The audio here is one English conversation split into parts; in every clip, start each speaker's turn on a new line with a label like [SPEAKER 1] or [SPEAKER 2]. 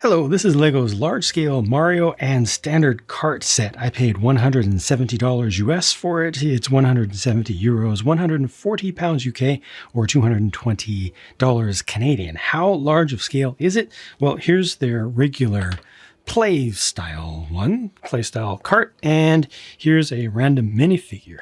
[SPEAKER 1] Hello, this is LEGO's large-scale Mario and standard kart set. I paid $170 US for it. It's 170 euros, 140 pounds UK, or $220 Canadian. How large of scale is it? Well, here's their regular play style kart, and here's a random minifigure.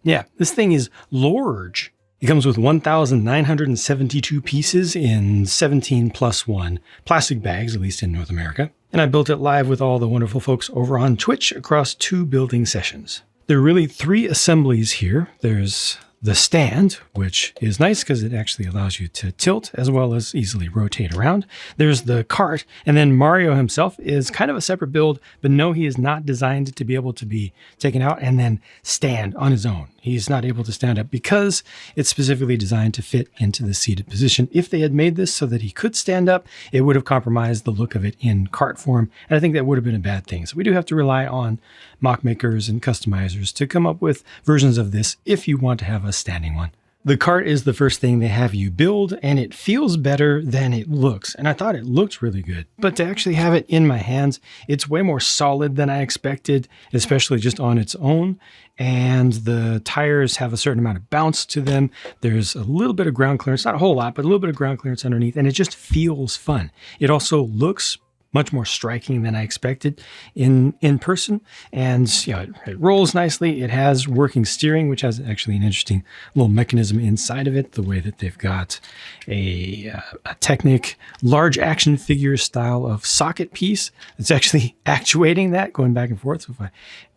[SPEAKER 1] Yeah, this thing is large. It comes with 1,972 pieces in 17+1 plastic bags, at least in North America. And I built it live with all the wonderful folks over on Twitch across 2 building sessions. There are really 3 assemblies here. There's the stand, which is nice because it actually allows you to tilt as well as easily rotate around. There's the cart, and then Mario himself is kind of a separate build, but no, he is not designed to be able to be taken out and then stand on his own. He's not able to stand up because it's specifically designed to fit into the seated position. If they had made this so that he could stand up, it would have compromised the look of it in cart form, and I think that would have been a bad thing. So we do have to rely on mock makers and customizers to come up with versions of this if you want to have a standing one. The cart is the first thing they have you build, and it feels better than it looks. And I thought it looked really good. But to actually have it in my hands, it's way more solid than I expected, especially just on its own. And the tires have a certain amount of bounce to them. There's a little bit of ground clearance, not a whole lot, but a little bit of ground clearance underneath. And it just feels fun. It also looks much more striking than I expected in person. And it rolls nicely. It has working steering, which has actually an interesting little mechanism inside of it, the way that they've got a Technic large action figure style of socket piece. It's actually actuating that, going back and forth. So if I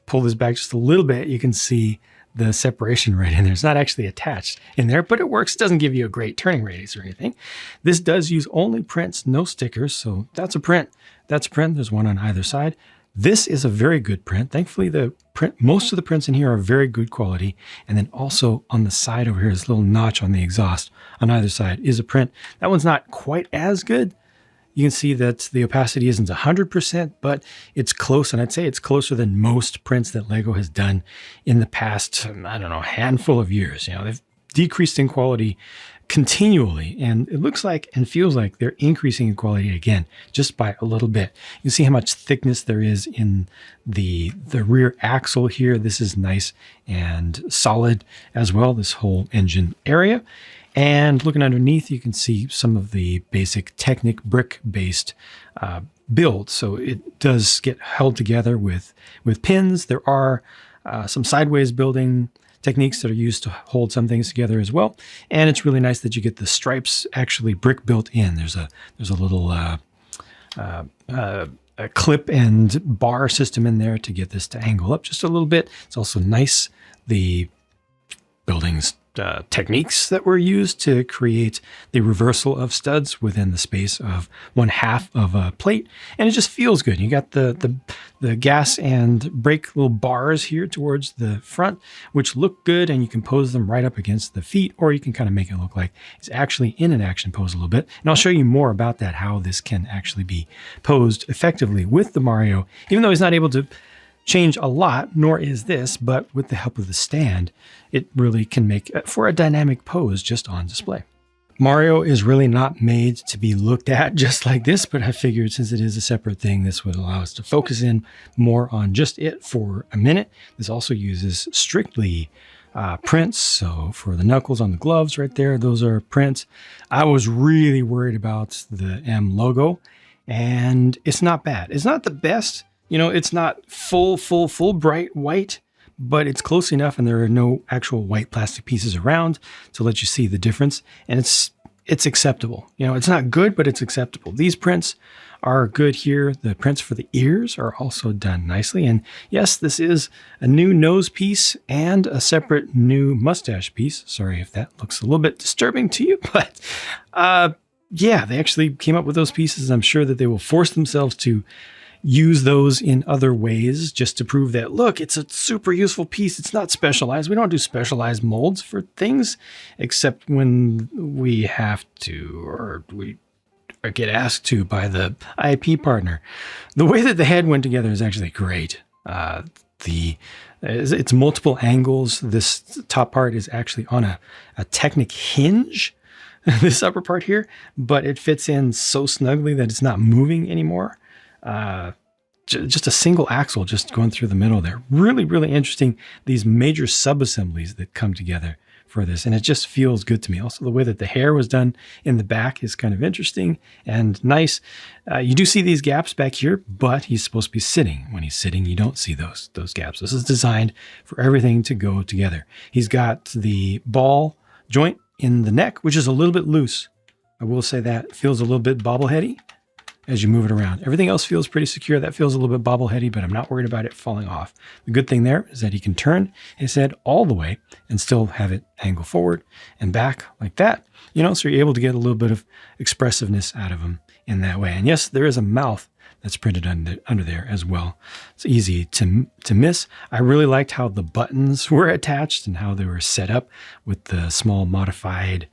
[SPEAKER 1] pull this back just a little bit, you can see the separation right in there. It's not actually attached in there, but it works. It doesn't give you a great turning radius or anything. This does use only prints, no stickers. So that's a print. That's a print. There's one on either side. This is a very good print. Thankfully, most of the prints in here are very good quality. And then also on the side over here, this little notch on the exhaust on either side is a print. That one's not quite as good. You can see that the opacity isn't 100%, but it's close. And I'd say it's closer than most prints that LEGO has done in the past, handful of years. They've decreased in quality continually, and it looks like and feels like they're increasing in quality again, just by a little bit. You see how much thickness there is in the rear axle here. This is nice and solid as well, this whole engine area. And looking underneath, you can see some of the basic Technic brick-based build. So it does get held together with pins. There are some sideways building techniques that are used to hold some things together as well. And it's really nice that you get the stripes actually brick built in. There's a little a clip and bar system in there to get this to angle up just a little bit. It's also nice, the building's techniques that were used to create the reversal of studs within the space of 1/2 of a plate, and it just feels good. You got the gas and brake little bars here towards the front, which look good, and you can pose them right up against the feet, or you can kind of make it look like it's actually in an action pose a little bit. And I'll show you more about that, how this can actually be posed effectively with the Mario, even though he's not able to change a lot, nor is this, but with the help of the stand, it really can make for a dynamic pose just on display. Mario is really not made to be looked at just like this, but I figured since it is a separate thing, this would allow us to focus in more on just it for a minute. This also uses strictly prints. So for the knuckles on the gloves right there, those are prints. I was really worried about the M logo, and it's not bad. It's not the best. It's not full bright white, but it's close enough, and there are no actual white plastic pieces around to let you see the difference. And it's acceptable. It's not good, but it's acceptable. These prints are good here. The prints for the ears are also done nicely. And yes, this is a new nose piece and a separate new mustache piece. Sorry if that looks a little bit disturbing to you, but yeah, they actually came up with those pieces. I'm sure that they will force themselves to use those in other ways just to prove that, look, it's a super useful piece. It's not specialized. We don't do specialized molds for things except when we have to, or we get asked to by the IP partner. The way that the head went together is actually great. It's multiple angles. This top part is actually on a Technic hinge. this upper part here, but it fits in so snugly that it's not moving anymore. Just a single axle just going through the middle there. Really, really interesting. These major sub-assemblies that come together for this, and it just feels good to me. Also, the way that the hair was done in the back is kind of interesting and nice. You do see these gaps back here, but he's supposed to be sitting. When he's sitting, you don't see those gaps. This is designed for everything to go together. He's got the ball joint in the neck, which is a little bit loose. I will say that it feels a little bit bobbleheady as you move it around. Everything else feels pretty secure. That feels a little bit bobbleheady, but I'm not worried about it falling off. The good thing there is that he can turn his head all the way and still have it angle forward and back like that. So you're able to get a little bit of expressiveness out of him in that way. And yes, there is a mouth that's printed under there as well. It's easy to miss. I really liked how the buttons were attached and how they were set up with the small modified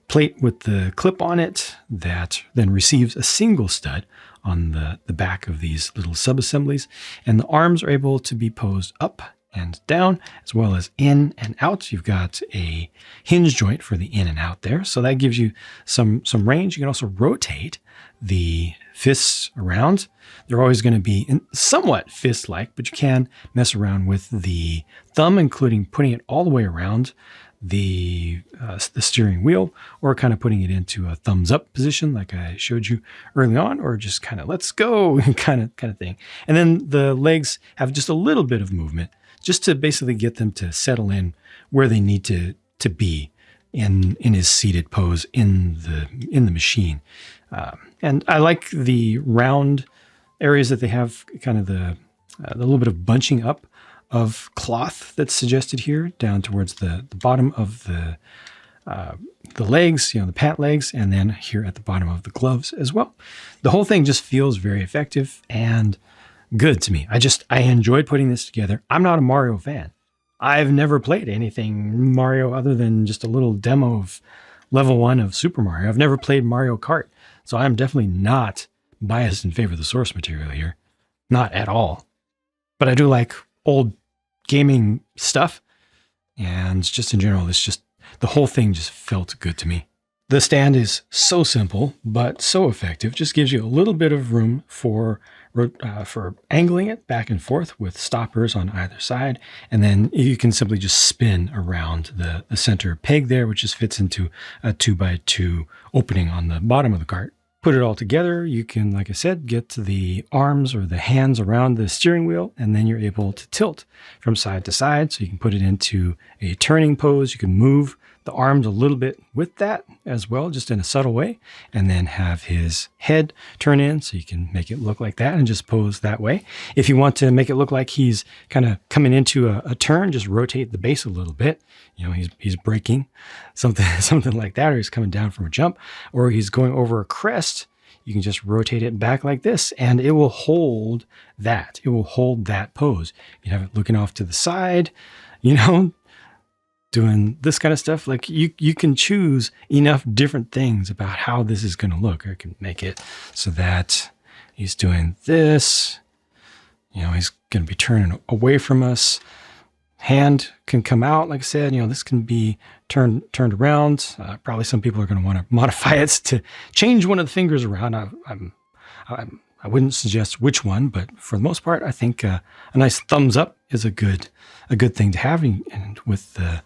[SPEAKER 1] plate with the clip on it that then receives a single stud on the back of these little sub-assemblies. And the arms are able to be posed up and down, as well as in and out. You've got a hinge joint for the in and out there. So that gives you some range. You can also rotate the fists around. They're always going to be somewhat fist-like, but you can mess around with the thumb, including putting it all the way around the steering wheel, or kind of putting it into a thumbs up position like I showed you early on, or just kind of let's go kind of thing. And then the legs have just a little bit of movement just to basically get them to settle in where they need to be in his seated pose in the machine. And I like the round areas that they have, kind of the little bit of bunching up of cloth that's suggested here down towards the bottom of the legs, the pant legs, and then here at the bottom of the gloves as well. The whole thing just feels very effective and good to me. I enjoyed putting this together. I'm not a Mario fan. I've never played anything Mario other than just a little demo of level 1 of Super Mario. I've never played Mario Kart, so I'm definitely not biased in favor of the source material here. Not at all. But I do like old gaming stuff, and just in general, the whole thing just felt good to me. The stand is so simple, but so effective. Just gives you a little bit of room for angling it back and forth with stoppers on either side. And then you can simply just spin around the center peg there, which just fits into a 2x2 opening on the bottom of the cart. Put it all together, you can, like I said, get the arms or the hands around the steering wheel, and then you're able to tilt from side to side. So you can put it into a turning pose. You can move the arms a little bit with that as well, just in a subtle way, and then have his head turn in so you can make it look like that and just pose that way. If you want to make it look like he's kind of coming into a turn, just rotate the base a little bit. He's braking, something like that, or he's coming down from a jump, or he's going over a crest. You can just rotate it back like this, and it will hold that. It will hold that pose. You have it looking off to the side, doing this kind of stuff. Like you can choose enough different things about how this is going to look. Or I can make it so that he's doing this. He's going to be turning away from us. Hand can come out, like I said. This can be turned around. Probably some people are going to want to modify it to change one of the fingers around. I wouldn't suggest which one, but for the most part, I think a nice thumbs up is a good thing to have. And with the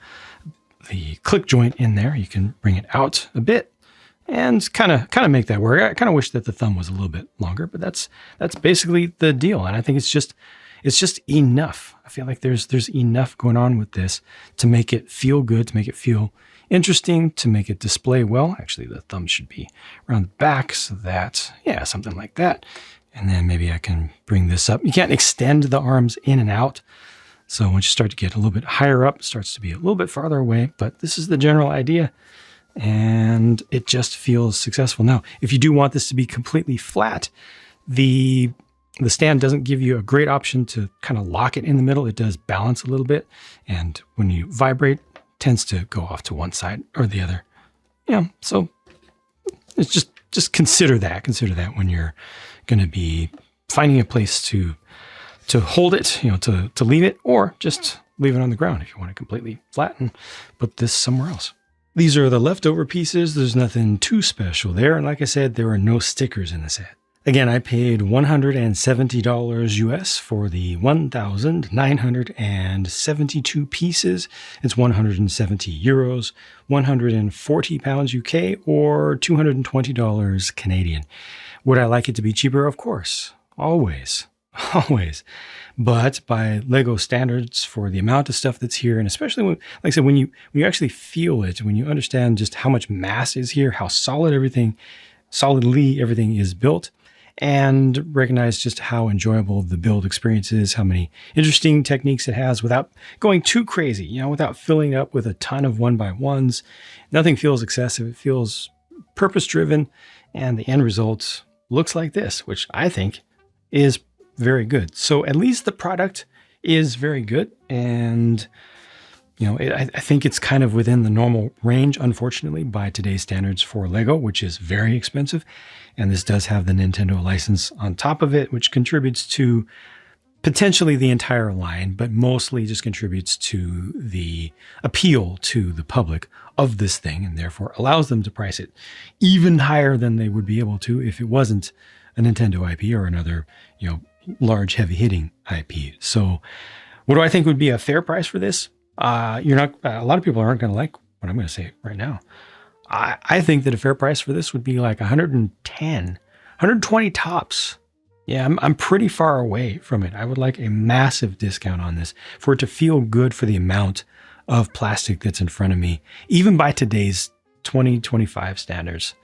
[SPEAKER 1] click joint in there, you can bring it out a bit and kind of make that work. I kind of wish that the thumb was a little bit longer, but that's basically the deal. And I think it's just enough. I feel like there's enough going on with this to make it feel good, to make it feel interesting, to make it display well. Actually, the thumb should be around the back, so that, something like that. And then maybe I can bring this up. You can't extend the arms in and out. So once you start to get a little bit higher up, it starts to be a little bit farther away, but this is the general idea. And it just feels successful. Now, if you do want this to be completely flat, the stand doesn't give you a great option to kind of lock it in the middle. It does balance a little bit. And when you vibrate, it tends to go off to one side or the other. So it's just consider that. Consider that when you're going to be finding a place to hold it, to leave it, or just leave it on the ground if you want it completely flat and put this somewhere else. These are the leftover pieces. There's nothing too special there. And like I said, there are no stickers in the set. Again, I paid $170 US for the 1,972 pieces. It's 170 euros, 140 pounds UK, or $220 Canadian. Would I like it to be cheaper? Of course. Always. Always. But by Lego standards, for the amount of stuff that's here, and especially when, like I said, when you actually feel it, when you understand just how much mass is here, how solidly everything is built, and recognize just how enjoyable the build experience is, how many interesting techniques it has without going too crazy, without filling up with a ton of 1x1s. Nothing feels excessive. It feels purpose-driven, and the end result looks like this, which I think is very good. So at least the product is very good, and I think it's kind of within the normal range, unfortunately, by today's standards for Lego, which is very expensive. And this does have the Nintendo license on top of it, which contributes to potentially the entire line, but mostly just contributes to the appeal to the public of this thing, and therefore allows them to price it even higher than they would be able to if it wasn't a Nintendo IP or another, large, heavy-hitting IP. So what do I think would be a fair price for this? A lot of people aren't going to like what I'm going to say right now. I think that a fair price for this would be like 110, 120 tops. Yeah, I'm pretty far away from it. I would like a massive discount on this for it to feel good for the amount of plastic that's in front of me, even by today's 2025 standards.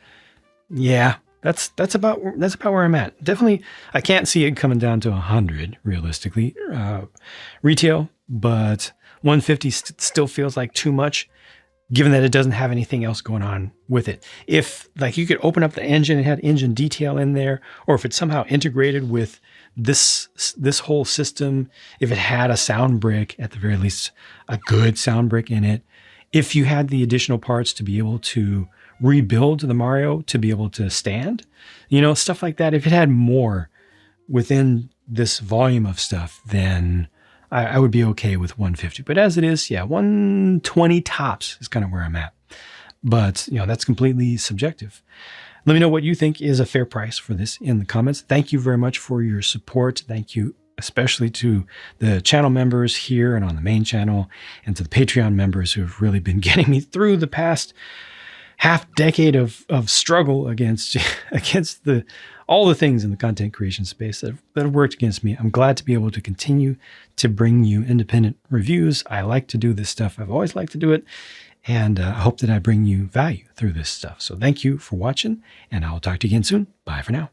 [SPEAKER 1] Yeah, that's about where I'm at. Definitely, I can't see it coming down to 100 realistically, retail, but 150 still feels like too much, given that it doesn't have anything else going on with it. If you could open up the engine and had engine detail in there, or if it's somehow integrated with this whole system, if it had a sound brick, at the very least, a good sound brick in it, if you had the additional parts to be able to rebuild the Mario to be able to stand, stuff like that. If it had more within this volume of stuff, then I would be okay with 150. But as it is, 120 tops is kind of where I'm at. But, that's completely subjective. Let me know what you think is a fair price for this in the comments. Thank you very much for your support. Thank you especially to the channel members here and on the main channel, and to the Patreon members who have really been getting me through the past half decade of struggle against all the things in the content creation space that have worked against me. I'm glad to be able to continue to bring you independent reviews. I like to do this stuff. I've always liked to do it. And I hope that I bring you value through this stuff. So thank you for watching, and I'll talk to you again soon. Bye for now.